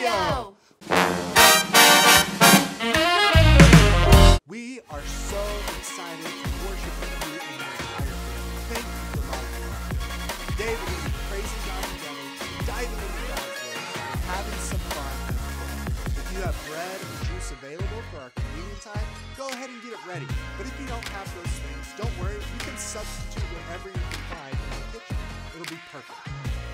go! We are so excited to worship with you and your entire family. Thank you for loving us. Today we're going to be praising God together, diving into God's Word, and having some fun as well. If you have bread and juice available for our communion time, go ahead and get it ready. But if you don't have those things, don't worry. You can substitute whatever you can find in the kitchen. It'll be perfect.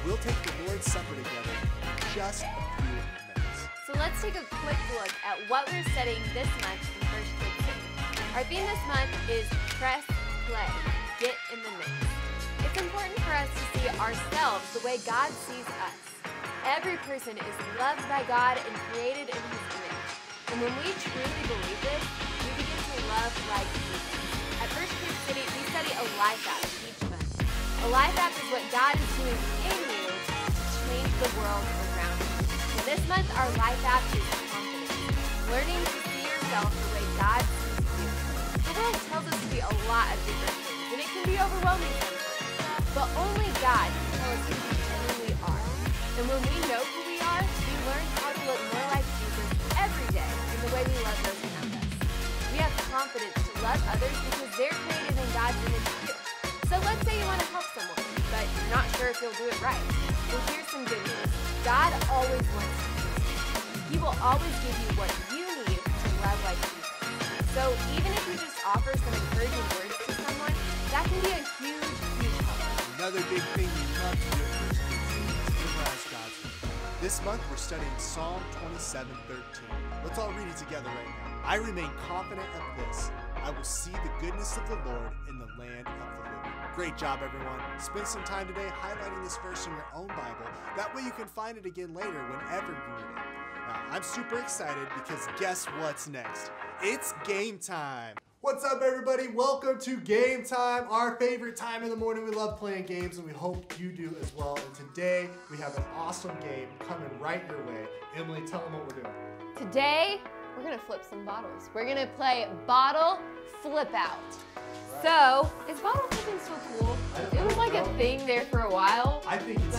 We'll take the Lord's Supper together in just a few minutes. So let's take a quick look at what we're studying this month in Firstkids Sync. Our theme this month is Press Play, Get in the Mix. It's important for us to see ourselves the way God sees us. Every person is loved by God and created in His image. And when we truly believe this, we begin to love like Jesus. At Firstkids City, we study a life app each month. A life app is what God is doing in you to change the world around you. And this month, our life app is confidence, learning to see yourself the way God sees you. The world tells us to be a lot of different things, and it can be overwhelming sometimes. But only God can tell us who we genuinely are. And when we know who we are, we learn how to look more like Jesus every day in the way we love those around us. We have confidence to love others because they're created in God's image too. So let's say you want to help someone, but you're not sure if you'll do it right. Well, here's some good news. God always wants to use you. He will always give you what you need to love like Jesus. So even if you just offer some encouraging words to someone, that can be a huge, huge help. Another big thing we love to do at Firstkids is memorize God's Word. This month we're studying Psalm 27:13. Let's all read it together right now. I remain confident of this. I will see the goodness of the Lord in the land of the living. Great job, everyone. Spend some time today highlighting this verse in your own Bible. That way you can find it again later whenever you need it. Now, I'm super excited because guess what's next? It's game time. What's up, everybody? Welcome to game time, our favorite time in the morning. We love playing games, and we hope you do as well. And today, we have an awesome game coming right your way. Emily, tell them what we're doing. Today, we're going to flip some bottles. We're going to play Bottle Flip Out. So, is bottle flipping so cool? It was like a thing there for a while. I think it's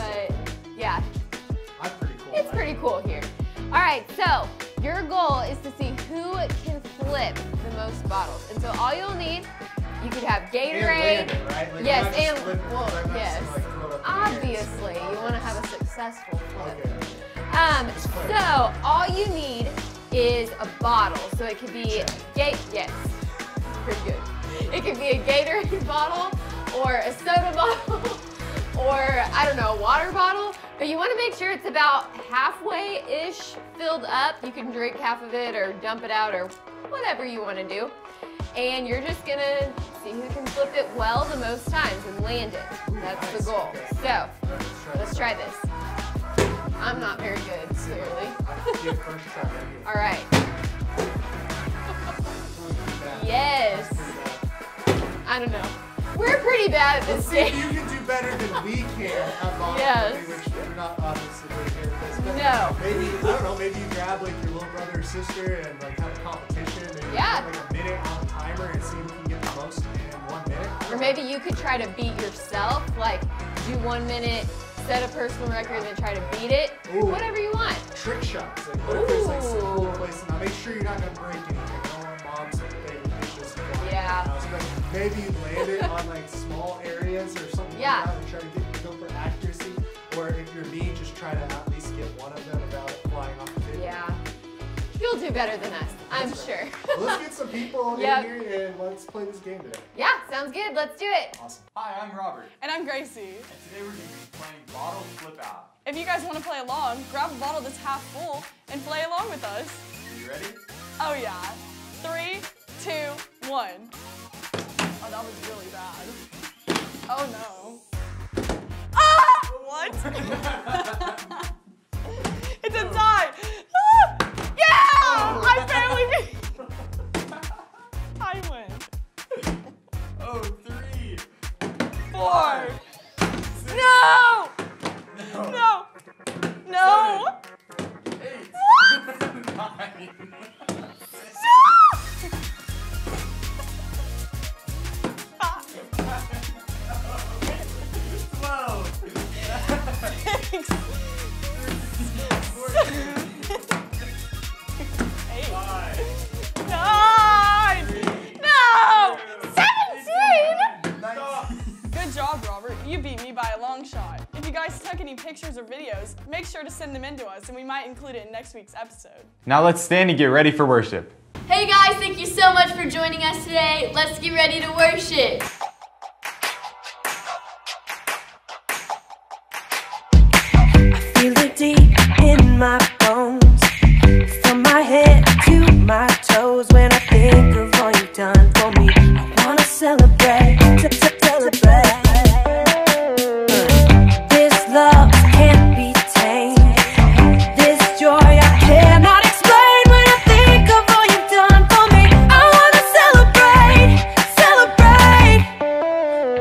yeah. I'm pretty cool. It's pretty cool here. All right, so your goal is to see who can flip the most bottles. And so all you'll need, you could have Gatorade. And land it, right? Like yes, and yes. Obviously, you want to have a successful flip. Okay. So all you need is a bottle. So it could be yes, pretty good. It could be a Gatorade bottle or a soda bottle or, I don't know, a water bottle. But you want to make sure it's about halfway-ish filled up. You can drink half of it or dump it out or whatever you want to do. And you're just going to see who can flip it well the most times and land it. That's the goal. So, let's try this. I'm not very good, clearly. All right. Yes. I don't know. We're pretty bad at this game. You can do better than we can at bottle flipping, which we're not obviously very good at this. But no. Maybe, I don't know, maybe you grab like your little brother or sister and like have a competition and put like a minute on the timer and see who can get the most in 1 minute. Or maybe you could try to beat yourself, like do 1 minute, set a personal record, and then try to beat it. Ooh. Whatever you want. Trick shots. Like what if there's like some cool place. Now make sure you're not going to break anything. I don't want mom's favorite dishes. Yeah. Maybe you land it on like small areas or something like that and try to go for accuracy. Or if you're me, just try to at least get one of them without it flying off the table. Yeah. You'll do better than us, I'm sure. Well, let's get some people in here and let's play this game today. Yeah, sounds good. Let's do it. Awesome. Hi, I'm Robert. And I'm Gracie. And today we're going to be playing Bottle Flip Out. If you guys want to play along, grab a bottle that's half full and play along with us. Are you ready? Oh yeah. 3, 2, 1. Oh, that was really bad. Oh no. Ah! What? It's a tie. Ah! Yeah! I barely beat. I win. Oh, 3, 4. 6, No! No! No! 8, 9. pictures or videos, make sure to send them in to us and we might include it in next week's episode. Now let's stand and get ready for worship. Hey guys, thank you so much for joining us today. Let's get ready to worship. I feel it deep in my bones, from my head to my toes. When I think of all you've done for me, I wanna celebrate, celebrate. This love can't be tamed. This joy I cannot explain. When I think of all you've done for me, I wanna celebrate, celebrate.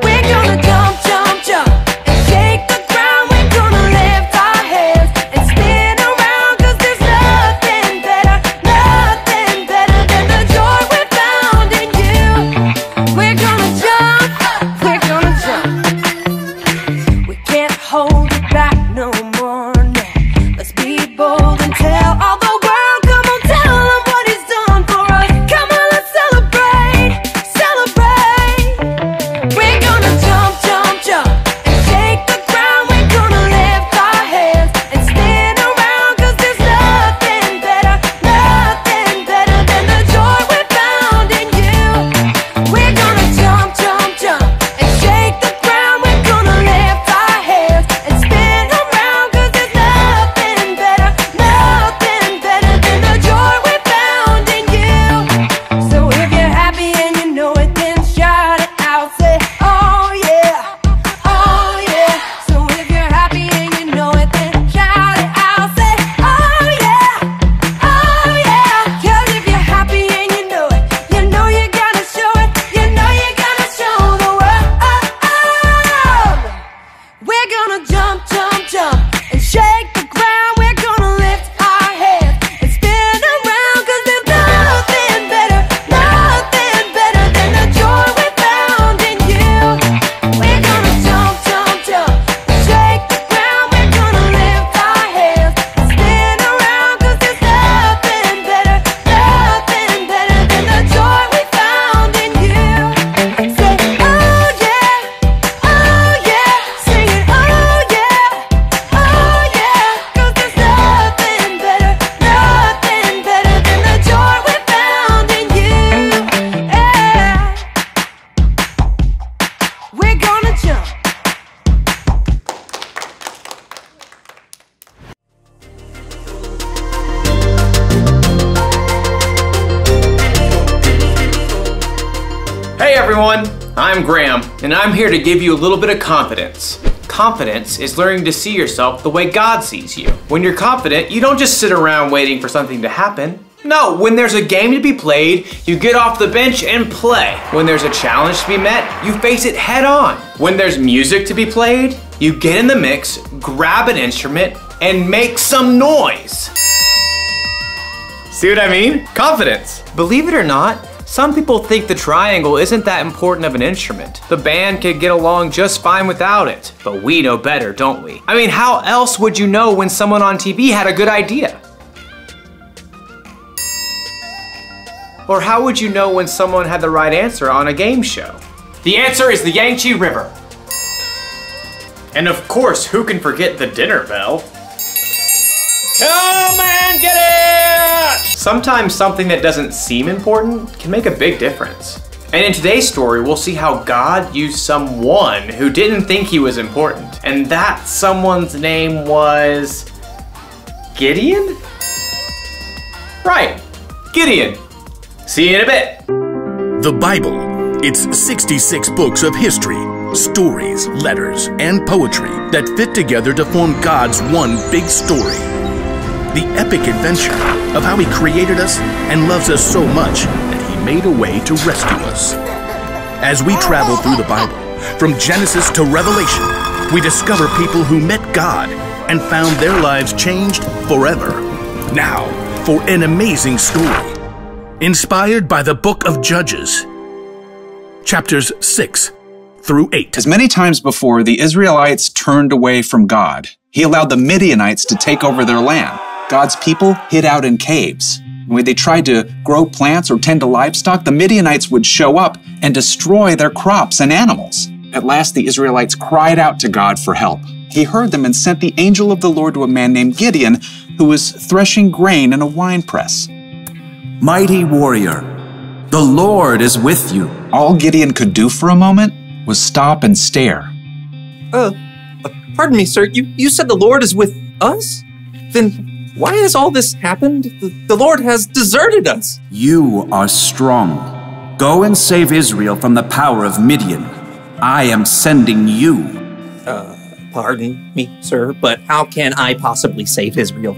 We're gonna jump, jump, jump and shake the ground. We're gonna lift our hands and spin around, 'cause there's nothing better than the joy we found in you. We're gonna jump, we're gonna jump. We can't hold it back no more, no. Let's be bold and tell all the world. Come on, tell them what he's done for us. Come on, let's celebrate, celebrate. We're gonna jump, jump, jump and shake the ground. We're gonna lift our hands and spin around, 'cause there's nothing better than the joy we found in you. We're gonna jump, jump, jump and shake the ground. We're gonna lift our hands and spin around, 'cause there's nothing better than the joy we found in you. So if you're happy and you know it, then shout it out. Say, oh yeah, oh yeah. So if you're happy and you know it, then shout it out. Say, oh yeah, oh yeah. 'Cause if you're happy and you know it, you know you gotta show it. You know you gotta show the world. We're gonna jump, jump, jump and shake the ground. We're gonna lift our hands and spin around, 'cause there's nothing better than the joy we found in you. We're gonna jump, jump, jump and shake the ground. We're gonna lift our hands and spin around, 'cause there's nothing better than the joy we found in you. Say, oh yeah, oh yeah. Sing it, oh yeah, 'cause there's nothing better than the joy we found in you. Yeah. We're gonna jump. Hey everyone, I'm Graham, and I'm here to give you a little bit of confidence. Confidence is learning to see yourself the way God sees you. When you're confident, you don't just sit around waiting for something to happen. No, when there's a game to be played, you get off the bench and play. When there's a challenge to be met, you face it head on. When there's music to be played, you get in the mix, grab an instrument, and make some noise. See what I mean? Confidence. Believe it or not, some people think the triangle isn't that important of an instrument. The band could get along just fine without it. But we know better, don't we? I mean, how else would you know when someone on TV had a good idea? Or how would you know when someone had the right answer on a game show? The answer is the Yangtze River. And of course, who can forget the dinner bell? Come and get it! Sometimes something that doesn't seem important can make a big difference. And in today's story, we'll see how God used someone who didn't think he was important. And that someone's name was Gideon? Right, Gideon. See you in a bit. The Bible. It's 66 books of history, stories, letters, and poetry that fit together to form God's one big story. The epic adventure of how he created us and loves us so much that he made a way to rescue us. As we travel through the Bible, from Genesis to Revelation, we discover people who met God and found their lives changed forever. Now, for an amazing story. Inspired by the book of Judges, chapters 6 through 8. As many times before the Israelites turned away from God, he allowed the Midianites to take over their land. God's people hid out in caves. When they tried to grow plants or tend to livestock, the Midianites would show up and destroy their crops and animals. At last, the Israelites cried out to God for help. He heard them and sent the angel of the Lord to a man named Gideon, who was threshing grain in a winepress. Mighty warrior, the Lord is with you. All Gideon could do for a moment was stop and stare. Pardon me, sir. You said the Lord is with us? Then why has all this happened? The Lord has deserted us. You are strong. Go and save Israel from the power of Midian. I am sending you. Pardon me, sir, but how can I possibly save Israel?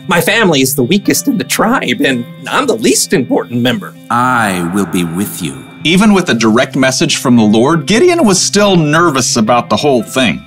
My family is the weakest in the tribe, and I'm the least important member. I will be with you. Even with a direct message from the Lord, Gideon was still nervous about the whole thing.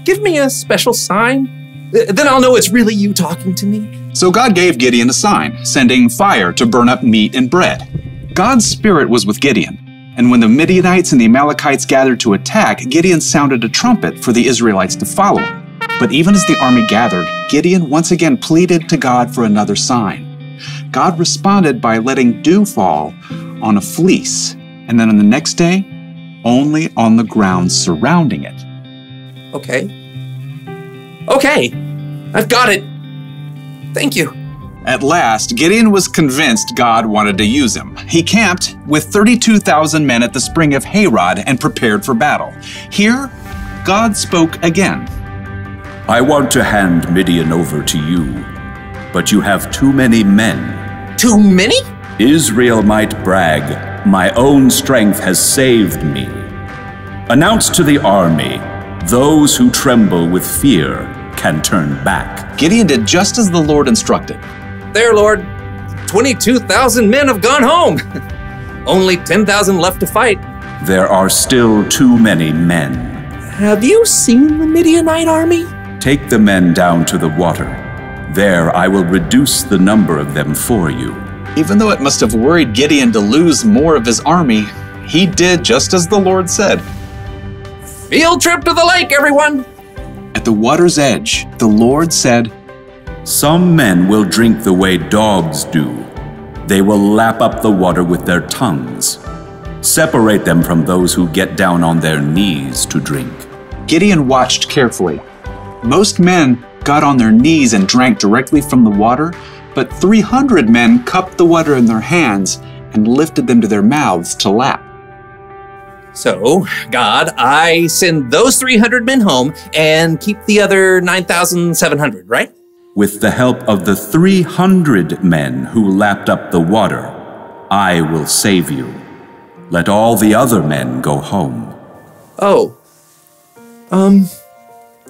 Give me a special sign. Then I'll know it's really you talking to me. So God gave Gideon a sign, sending fire to burn up meat and bread. God's spirit was with Gideon, and when the Midianites and the Amalekites gathered to attack, Gideon sounded a trumpet for the Israelites to follow him. But even as the army gathered, Gideon once again pleaded to God for another sign. God responded by letting dew fall on a fleece, and then on the next day, only on the ground surrounding it. Okay, I've got it. Thank you. At last, Gideon was convinced God wanted to use him. He camped with 32,000 men at the spring of Harod and prepared for battle. Here, God spoke again. I want to hand Midian over to you, but you have too many men. Too many? Israel might brag, my own strength has saved me. Announce to the army, those who tremble with fear can turn back. Gideon did just as the Lord instructed. There, Lord. 22,000 men have gone home. Only 10,000 left to fight. There are still too many men. Have you seen the Midianite army? Take the men down to the water. There I will reduce the number of them for you. Even though it must have worried Gideon to lose more of his army, he did just as the Lord said. Field trip to the lake, everyone! At the water's edge, the Lord said, Some men will drink the way dogs do. They will lap up the water with their tongues. Separate them from those who get down on their knees to drink. Gideon watched carefully. Most men got on their knees and drank directly from the water, but 300 men cupped the water in their hands and lifted them to their mouths to lap. So, God, I send those 300 men home and keep the other 9,700, right? With the help of the 300 men who lapped up the water, I will save you. Let all the other men go home.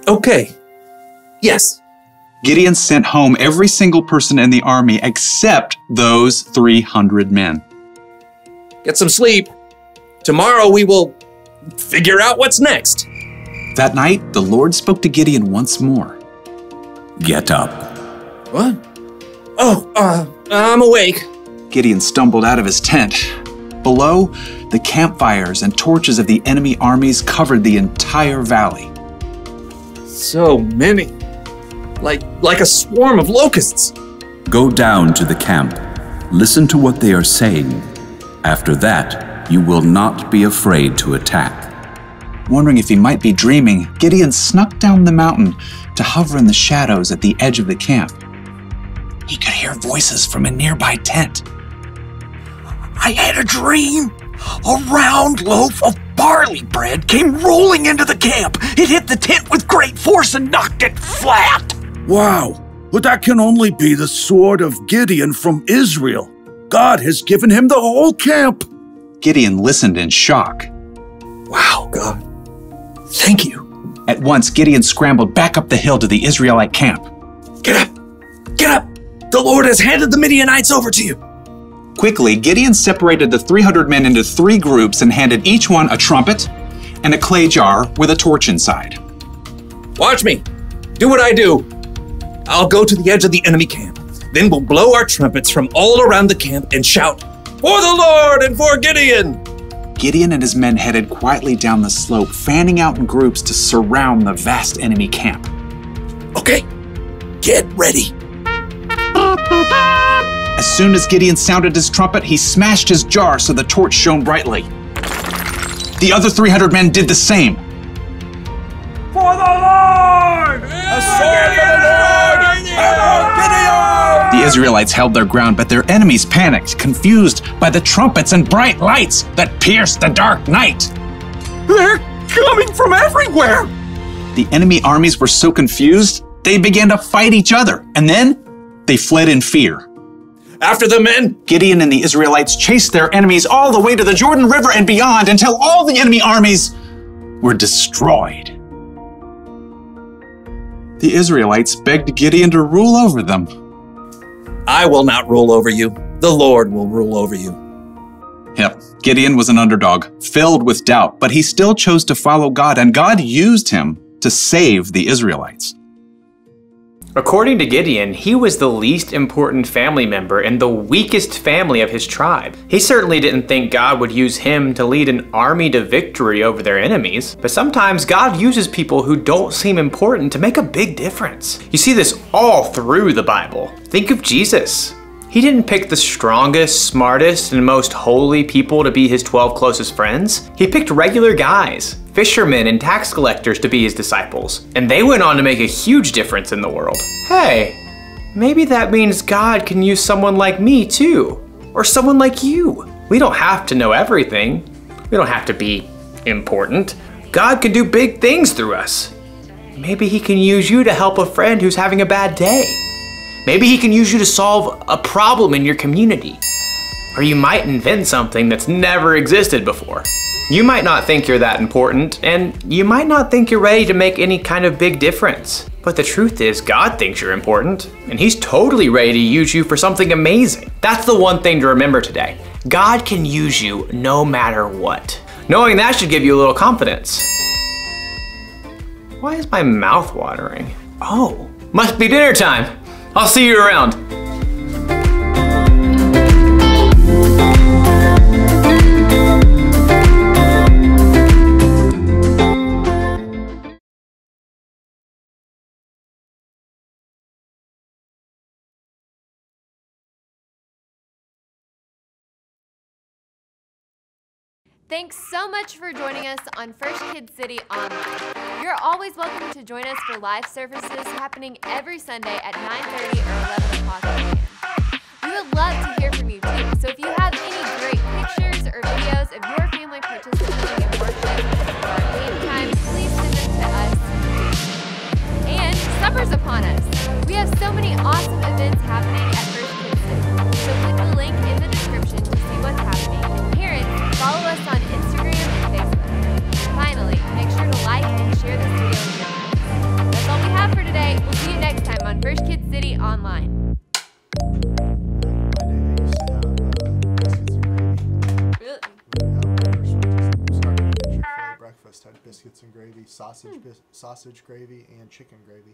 Okay. Yes. Gideon sent home every single person in the army except those 300 men. Get some sleep. Tomorrow we will figure out what's next. That night, the Lord spoke to Gideon once more. Get up. What? I'm awake. Gideon stumbled out of his tent. Below, the campfires and torches of the enemy armies covered the entire valley. So many. Like a swarm of locusts. Go down to the camp. Listen to what they are saying. After that, you will not be afraid to attack. Wondering if he might be dreaming, Gideon snuck down the mountain to hover in the shadows at the edge of the camp. He could hear voices from a nearby tent. I had a dream. A round loaf of barley bread came rolling into the camp. It hit the tent with great force and knocked it flat. Wow, but that can only be the sword of Gideon from Israel. God has given him the whole camp. Gideon listened in shock. Wow, God. Thank you. At once, Gideon scrambled back up the hill to the Israelite camp. Get up! Get up! The Lord has handed the Midianites over to you. Quickly, Gideon separated the 300 men into 3 groups and handed each one a trumpet and a clay jar with a torch inside. Watch me. Do what I do. I'll go to the edge of the enemy camp. Then we'll blow our trumpets from all around the camp and shout, "For the Lord and for Gideon!" Gideon and his men headed quietly down the slope, fanning out in groups to surround the vast enemy camp. Okay, get ready. As soon as Gideon sounded his trumpet, he smashed his jar so the torch shone brightly. The other 300 men did the same. The Israelites held their ground, but their enemies panicked, confused by the trumpets and bright lights that pierced the dark night. They're coming from everywhere! The enemy armies were so confused, they began to fight each other, and then they fled in fear. After the men! Gideon and the Israelites chased their enemies all the way to the Jordan River and beyond until all the enemy armies were destroyed. The Israelites begged Gideon to rule over them. I will not rule over you. The Lord will rule over you. Yep, Gideon was an underdog, filled with doubt, but he still chose to follow God, and God used him to save the Israelites. According to Gideon, he was the least important family member and the weakest family of his tribe. He certainly didn't think God would use him to lead an army to victory over their enemies, but sometimes God uses people who don't seem important to make a big difference. You see this all through the Bible. Think of Jesus. He didn't pick the strongest, smartest, and most holy people to be his 12 closest friends. He picked regular guys, fishermen and tax collectors to be his disciples, and they went on to make a huge difference in the world. Hey, maybe that means God can use someone like me too, or someone like you. We don't have to know everything. We don't have to be important. God can do big things through us. Maybe he can use you to help a friend who's having a bad day. Maybe he can use you to solve a problem in your community. Or you might invent something that's never existed before. You might not think you're that important, and you might not think you're ready to make any kind of big difference. But the truth is, God thinks you're important, and he's totally ready to use you for something amazing. That's the one thing to remember today. God can use you no matter what. Knowing that should give you a little confidence. Why is my mouth watering? Oh, must be dinner time. I'll see you around. Thanks so much for joining us on Firstkids City Online. You're always welcome to join us for live services happening every Sunday at 9:30 or 11 o'clock a.m. We would love to hear from you too, so if you have any great pictures or videos of your family participating in worship or our game time, please send them to us. And summer's upon us. We have so many awesome events happening at Firstkids City, so click the link in the description to see what's happening. And parents, follow us on Instagram and Facebook. Finally, make sure to like and share this video with your friends. That's all we have for today. We'll see you next time on Firstkids City Online. Breakfast had biscuits and gravy, sausage gravy, and chicken gravy.